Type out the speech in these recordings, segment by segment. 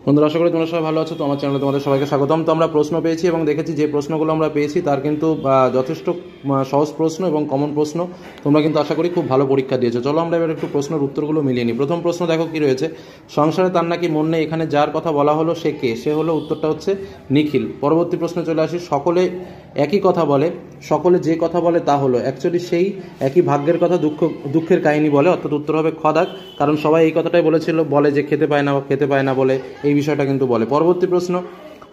বন্ধুরা, আশা করি তোমরা সবাই ভালো আছো। তো আমার চ্যানেলে তোমাদের সবাইকে স্বাগতম। তো আমরা প্রশ্ন পেয়েছি এবং দেখেছি যে প্রশ্নগুলো আমরা পেয়েছি তার কিন্তু যথেষ্ট সহজ প্রশ্ন এবং কমন প্রশ্ন। তোমরা কিন্তু আশা করি খুব ভালো পরীক্ষা দিয়েছো। চলো আমরা এবার একটু প্রশ্নের উত্তরগুলো মিলিয়ে নিই। প্রথম প্রশ্ন দেখো কি রয়েছে, সংসারে তার নাকি মন নেই, এখানে যার কথা বলা হলো সে কে? সে হলো, উত্তরটা হচ্ছে নিখিল। পরবর্তী প্রশ্নে চলে আসি, সকলে একই কথা বলে, সকলে যে কথা বলে তা হলো, অ্যাকচুয়ালি সেই একই ভাগ্যের কথা দুঃখের কাহিনী বলে, অর্থাৎ উত্তর হবে খ দাগ, কারণ সবাই এই কথাটাই বলে যে খেতে পায় না বলে এই বিষয়টা কিন্তু বলে। পরবর্তী প্রশ্ন,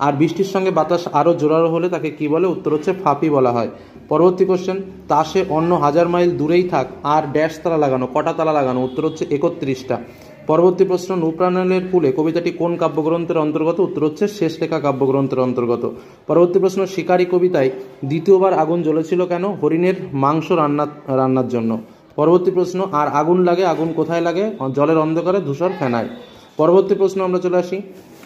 আর বৃষ্টির সঙ্গে বাতাস আরও জোরালো হলে তাকে কি বলে? উত্তর হচ্ছে ফাঁপি বলা হয়। পরবর্তী কোশ্চেন, তাসে অন্য 1000 মাইল দূরেই থাক আর ড্যাশ তালা লাগানো, কটা তালা লাগানো? উত্তর হচ্ছে 31টা। পরবর্তী প্রশ্ন, নূপ্রাণের ফুলে কবিতাটি কোন কাব্যগ্রন্থের অন্তর্গত? উত্তর হচ্ছে শেষ লেখা কাব্যগ্রন্থের অন্তর্গত। পরবর্তী প্রশ্ন, শিকারী কবিতায় দ্বিতীয়বার আগুন জ্বলেছিল কেন? হরিণের মাংস রান্নার জন্য। পরবর্তী প্রশ্ন, আর আগুন লাগে, আগুন কোথায় লাগে? জলের অন্ধকারে, ধূসর ফেনায়। পরবর্তী প্রশ্ন আমরা চলে আসি,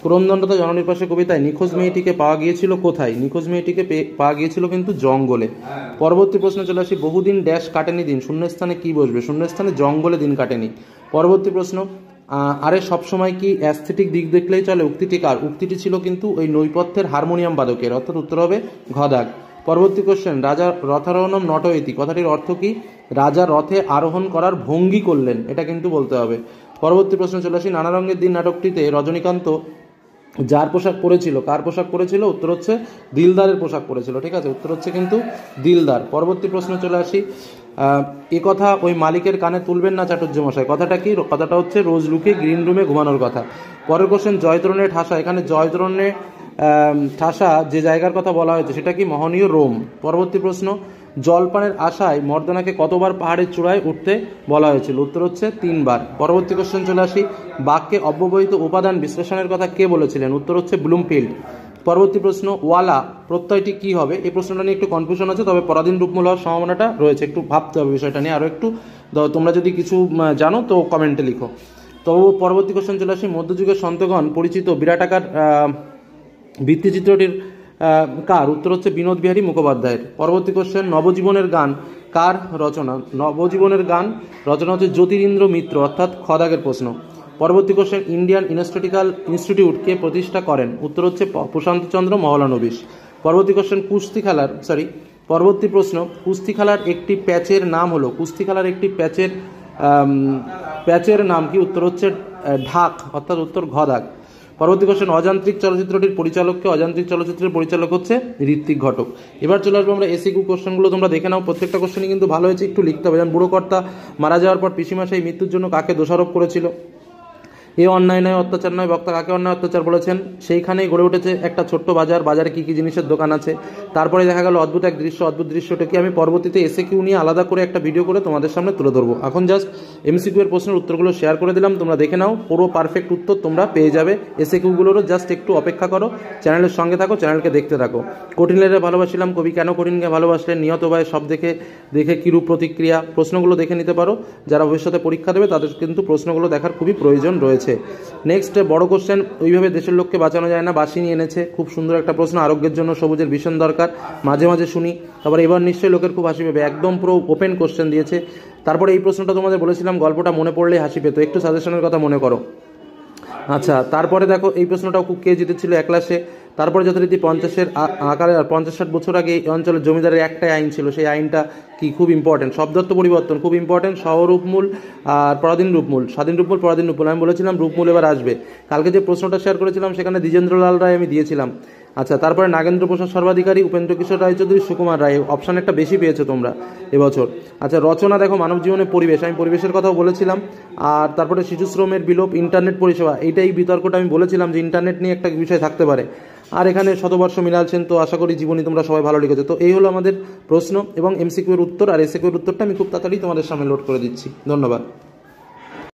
ক্রন্দনরতা জননীর পাশে কবিতায় নিখোঁজ মেয়েটিকে পাওয়া গিয়েছিল কোথায়? নিখোঁজ মেয়েটিকে পাওয়া গিয়েছিল কিন্তু জঙ্গলে। পরবর্তী প্রশ্ন চলে আসি, বহুদিন ড্যাশ কাটেনি দিন, শূন্যস্থানে কি বসবে? শূন্যস্থানে জঙ্গলে দিন কাটেনি। পরবর্তী প্রশ্ন, আরে সবসময় কি অ্যাস্থেটিক দিক দেখলেই চলে? উক্তিটি কার? উক্তিটি ছিল কিন্তু ওই নৈপথ্যের হারমোনিয়াম বাদকের, অর্থাৎ উত্তর হবে ঘ দাগ। পরবর্তী কোশ্চেন, রাজা রথারোহণম নটয়তি কথাটির অর্থ কি? রাজা রথে আরোহণ করার ভঙ্গি করলেন, এটা কিন্তু বলতে হবে। পরবর্তী প্রশ্ন চলে আসি, নানা রঙের দিন নাটকটিতে রজনীকান্ত যার পোশাক পরেছিল, কার পোশাক পরেছিল? উত্তর হচ্ছে দিলদারের পোশাক পরেছিল। ঠিক আছে, উত্তর হচ্ছে কিন্তু দিলদার। পরবর্তী প্রশ্ন চলে আসি, এ কথা ওই মালিকের কানে তুলবেন না চাটুর্য মশাই, কথাটা কি? কথাটা হচ্ছে রোজ লুকিয়ে গ্রিন রুমে ঘুমানোর কথা। পরের কোশ্চেন, জয়দ্রণের ঠাসা, এখানে জয়দ্রণে ঠাসা যে জায়গার কথা বলা হয়েছে সেটা কি? মোহনীয় রোম। পরবর্তী প্রশ্ন, জলপানের আশায় মর্দানাকে কতবার পাহাড়ের চূড়ায় উঠতে বলা হয়েছিল? উত্তর হচ্ছে 3 বার। পরবর্তী কোশ্চেন চলে আসি, বাক্যে অব্যবহিত উপাদান বিশ্লেষণের কথা কে বলেছিলেন? উত্তর হচ্ছে ব্লুমফিল্ড। পরবর্তী প্রশ্ন, ওয়ালা প্রত্যয়টি কি হবে? এই প্রশ্নটা নিয়ে একটু কনফিউশন আছে, তবে পরাধীন রূপমূল হওয়ার সম্ভাবনাটা রয়েছে, একটু ভাবতে হবে বিষয়টা নিয়ে আরও একটু। তোমরা যদি কিছু জানো তো কমেন্টে লিখো। তো পরবর্তী কোশ্চেন চলে আসি, মধ্যযুগের সন্তগণ পরিচিত বিরাটাকার ভিত্তিচিত্রটির কার? উত্তর হচ্ছে বিনোদ বিহারী মুখোপাধ্যায়ের। পরবর্তী কোশ্চেন, নবজীবনের গান কার রচনা? নবজীবনের গান রচনা হচ্ছে জ্যোতিরিন্দ্র মিত্র, অর্থাৎ খদাগের প্রশ্ন। পরবর্তী কোশ্চেন, ইন্ডিয়ান ইনস্টিটিউটিক্যাল ইনস্টিটিউট কে প্রতিষ্ঠা করেন? উত্তর হচ্ছে প্রশান্তচন্দ্র মহলানবিশ। পরবর্তী কোশ্চেন, পরবর্তী প্রশ্ন, কুস্তি খেলার একটি প্যাচের নাম হলো, কুস্তি খেলার একটি প্যাচের নাম কি? উত্তর হচ্ছে ঢাক, অর্থাৎ উত্তর ঘ দাগ। পরবর্তী কোশ্চেন, অযান্ত্রিক চলচ্চিত্রটির পরিচালককে? অযান্ত্রিক চলচ্চিত্রের পরিচালক হচ্ছে ঋত্বিক ঘটক। এবার চলে আসবো আমরা এসিকিউ কোশ্চেনগুলো, তোমরা দেখে নাও। প্রত্যেকটা কোশ্চেনই কিন্তু ভালো হয়েছে, একটু লিখতে হবে। যেমন, বুড়ো কর্তা মারা যাওয়ার পর পিসিমা সেই মৃত্যুর জন্য কাকে দোষারোপ করেছিল? এ অন্যায় নয়, অত্যাচার নয়, বক্তা কাকে অন্যায় অত্যাচার বলেছেন? সেইখানেই গড়ে উঠেছে একটা ছোট্ট বাজার, বাজারে কী কী জিনিসের দোকান আছে। তারপরে দেখা গেল অদ্ভুত এক দৃশ্য, অদ্ভুত দৃশ্যটা কি আমি পরবর্তীতে এসিকিউ নিয়ে আলাদা করে একটা ভিডিও করে তোমাদের সামনে তুলে ধরবো। এখন জাস্ট এমসিকিউ এর প্রশ্নের উত্তরগুলো শেয়ার করে দিলাম, তোমরা দেখে নাও, পুরো পারফেক্ট উত্তর তোমরা পেয়ে যাবে। এসিকিউগুলোরও জাস্ট একটু অপেক্ষা করো, চ্যানেলের সঙ্গে থাকো, চ্যানেলকে দেখতে থাকো। কঠিনের ভালোবাসিলাম, কবি কেন কঠিনকে ভালোবাসলেন, নিহত ভাই সব দেখে কিরূপ প্রতিক্রিয়া, প্রশ্নগুলো দেখে নিতে পারো। যারা ভবিষ্যতে পরীক্ষা দেবে তাদের কিন্তু প্রশ্নগুলো দেখার খুবই প্রয়োজন রয়েছে। নেক্সট বড় কোশ্চেন, ওইভাবে দেশের লোককে বাঁচানো যায় না, বাঁশি নিয়ে এনেছে, খুব সুন্দর একটা প্রশ্ন। আরোগ্যের জন্য সবুজের ভীষণ দরকার, মাঝে মাঝে শুনি। তারপরে এবার নিশ্চয়ই লোকের খুব হাসি পেবে, একদম পুরো ওপেন কোশ্চেন দিয়েছে। তারপরে এই প্রশ্নটা তোমাদের বলেছিলাম গল্পটা মনে পড়লেই হাসি পেতো, একটু সাজেশনের কথা মনে করো। আচ্ছা, তারপরে দেখো এই প্রশ্নটাও খুব কে জিতেছিল এক ক্লাসে। তারপরে যথারীতি 50-60 বছর আগে এই অঞ্চলের জমিদারের একটাই আইন ছিল, সেই আইনটা কি? খুব ইম্পর্টেন্ট, শব্দার্থ পরিবর্তন খুব ইম্পর্টেন্ট। সহরূপমূল আর পরাধীন রূপমূল, স্বাধীন রূপমূল, পরাধীন রূপমূল। আমি বলেছিলাম রূপমূল এবার আসবে। কালকে যে প্রশ্নটা শেয়ার করেছিলাম সেখানে দ্বিজেন্দ্রলাল রায় আমি দিয়েছিলাম। আচ্ছা, তারপরে নাগেন্দ্র প্রসাদ সর্বাধিকারী, উপেন্দ্র কিশোর রায়চৌধুরী, সুকুমার রায়, অপশান একটা বেশি পেয়েছো তোমরা এবছর। আচ্ছা, রচনা দেখো মানব জীবনের পরিবেশ, আমি পরিবেশের কথাও বলেছিলাম। আর তারপরে শিশু শ্রমের বিলোপ, ইন্টারনেট পরিষেবা, এইটাই বিতর্কটা আমি বলেছিলাম যে ইন্টারনেট নিয়ে একটা বিষয় থাকতে পারে। আর এখানে শতবর্ষ মৃণাল সেন, তো আশা করি জীবনী তোমরা সবাই ভালো লিখেছো। তো এই হলো আমাদের প্রশ্ন এবং এমসিকিউ এর উত্তর, আর এসিকিউ এর উত্তরটা আমি খুব তাড়াতাড়ি তোমাদের সামনে লোড করে দিচ্ছি। ধন্যবাদ।